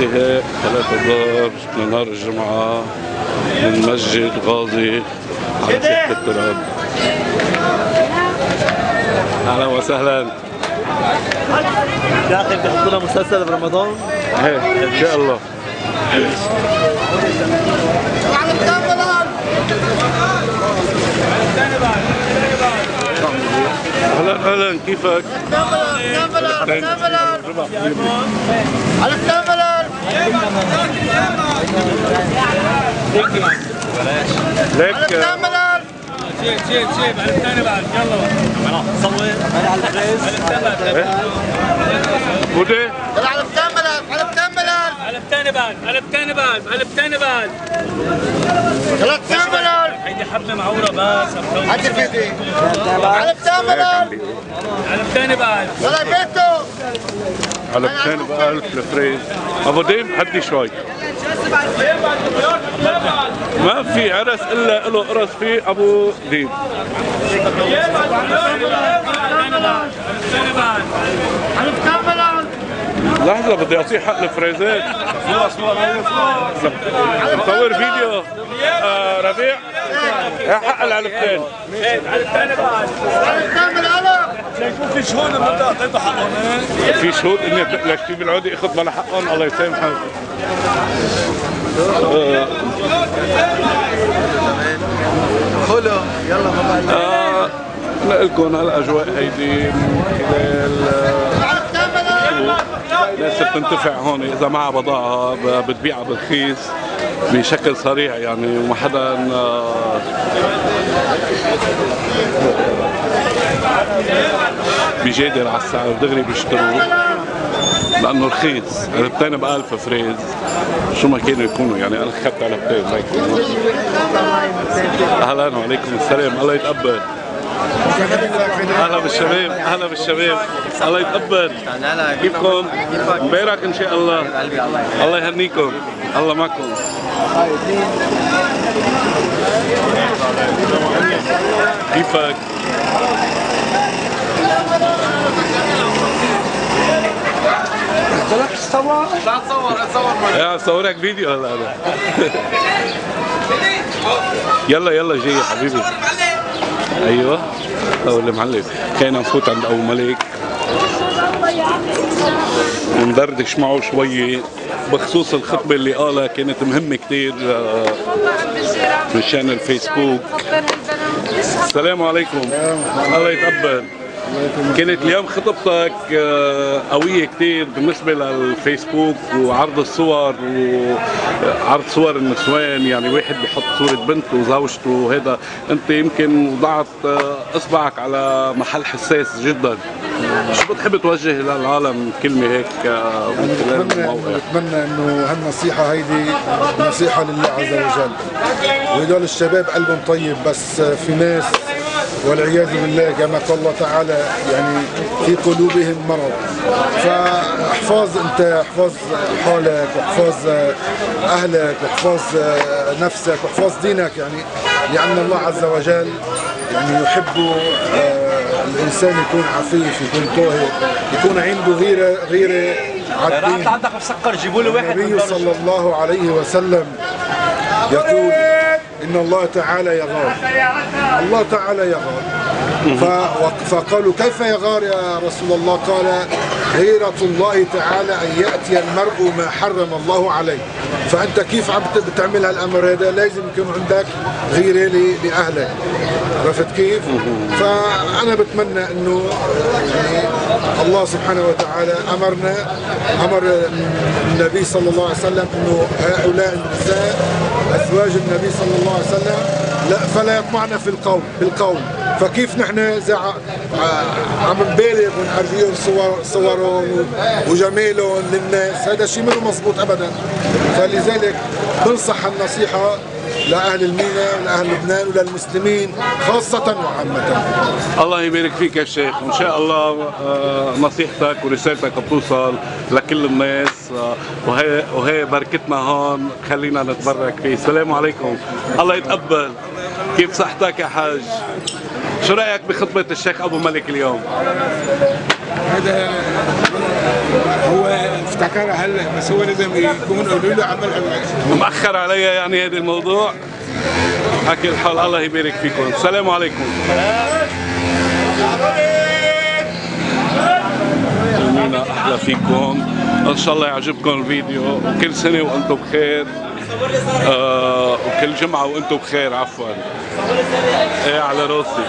انتهاء 3 آذار من نهار الجمعة من مسجد غازي على ساحة التراب. أهلا وسهلا. داخل بيحطوا لنا مسلسل برمضان؟ ايه ان شاء الله. اهلا اهلا كيفك؟ على التمرر ليك شيب على الثاني بعد يلا صور على الفريز بودي على التمرر على التمرر على الثاني بعد على الثاني بعد على الثاني بعد على التمرر هيدي حبة معورة بس هاتي الفيديو على التمرر على الثاني بعد ولا بيته على بتين بألف الفريز. ابو ديم هدي شوي. ما في عرس الا له قرص فيه ابو ديم. على التمرر لحظة بدي اعطيه حق الفريزات. نصور فيديو. ربيع حق العلبتين. على الثاني بعد على التمرر شايفون في شهود المنطقة اعطيته حقهم في شهود اني ليش في بالعودة اخذ بلا حقهم الله يسامحك. خلو يلا بابا. لكم هالاجواء هيدي من خلال الناس بتنتفع هون اذا معها بضاعه بتبيعها برخيص بشكل صريح يعني وما حدا بيجادل على السعر دغري بيشتروا لانه رخيص. علبتين ب1000 فريز شو ما كانوا يكونوا يعني انا اخذت علبتين هيك. اهلا وعليكم السلام الله يتقبل. اهلا بالشباب اهلا بالشباب الله يتقبل. كيفكم؟ مبارك ان شاء الله. الله يهنيكم الله معكم. كيفك؟ بدك تصور؟ لا تصور يا صورك فيديو هلا انا. يلا يلا جاي يا حبيبي. ايوه او المعلم. خلينا نفوت عند ابو ملك وندردش معه شويه بخصوص الخطبه اللي قالها كانت مهمه كثير مشان الفيسبوك. السلام عليكم الله يتقبل. كانت اليوم خطبتك قوية كتير بالنسبة للفيسبوك وعرض الصور وعرض صور النسوان يعني واحد بحط صورة بنته وزوجته وهذا انت يمكن وضعت اصبعك على محل حساس جدا. شو بتحب توجه للعالم كلمة هيك من خلال الموقع؟ بتمنى انه هالنصيحة هيدي نصيحة لله عز وجل وهدول الشباب قلبهم طيب بس في ناس والعياذ بالله كما قال الله تعالى يعني في قلوبهم مرض. فاحفظ انت احفظ حالك واحفظ اهلك واحفظ نفسك واحفظ دينك يعني لان الله عز وجل يعني يحب الانسان يكون عفيف يكون طاهر يكون عنده غيره عالدين. عندك مسكر جيبوا لي واحد. النبي صلى الله عليه وسلم يقول إن الله تعالى يغار. الله تعالى يغار. فقالوا كيف يغار يا رسول الله؟ قال غيرة الله تعالى أن يأتي المرء ما حرم الله عليه. فأنت كيف عم بتعمل هالأمر هذا؟ لازم يكون عندك غيرة لأهلك. عرفت كيف؟ فأنا بتمنى إنه يعني الله سبحانه وتعالى أمر النبي صلى الله عليه وسلم إنه هؤلاء النساء أزواج النبي صلى الله عليه وسلم لا فلا يطمعن في القول. فكيف نحن عم نبالغ ونعريهم صورهم وجمالهم للناس؟ هذا شيء مو مضبوط ابدا. فلذلك بنصح النصيحه لاهل المينا ولاهل لبنان وللمسلمين خاصه وعامه. الله يبارك فيك يا شيخ وان شاء الله نصيحتك ورسالتك بتوصل لكل الناس وهي بركتنا هون خلينا نتبرك فيه. السلام عليكم الله يتقبل. كيف صحتك يا حاج؟ شو رايك بخطبه الشيخ ابو ملك اليوم؟ هذا هو افتكرها هلا بس هو لازم يكون قالوا له عملها بعد. مأخر عليا يعني هذا الموضوع. حكي الحال الله يبارك فيكم. السلام عليكم. خلينا احلى فيكم. ان شاء الله يعجبكم الفيديو، وكل سنه وانتم بخير، وكل جمعه وانتم بخير. عفوا. ايه على راسي.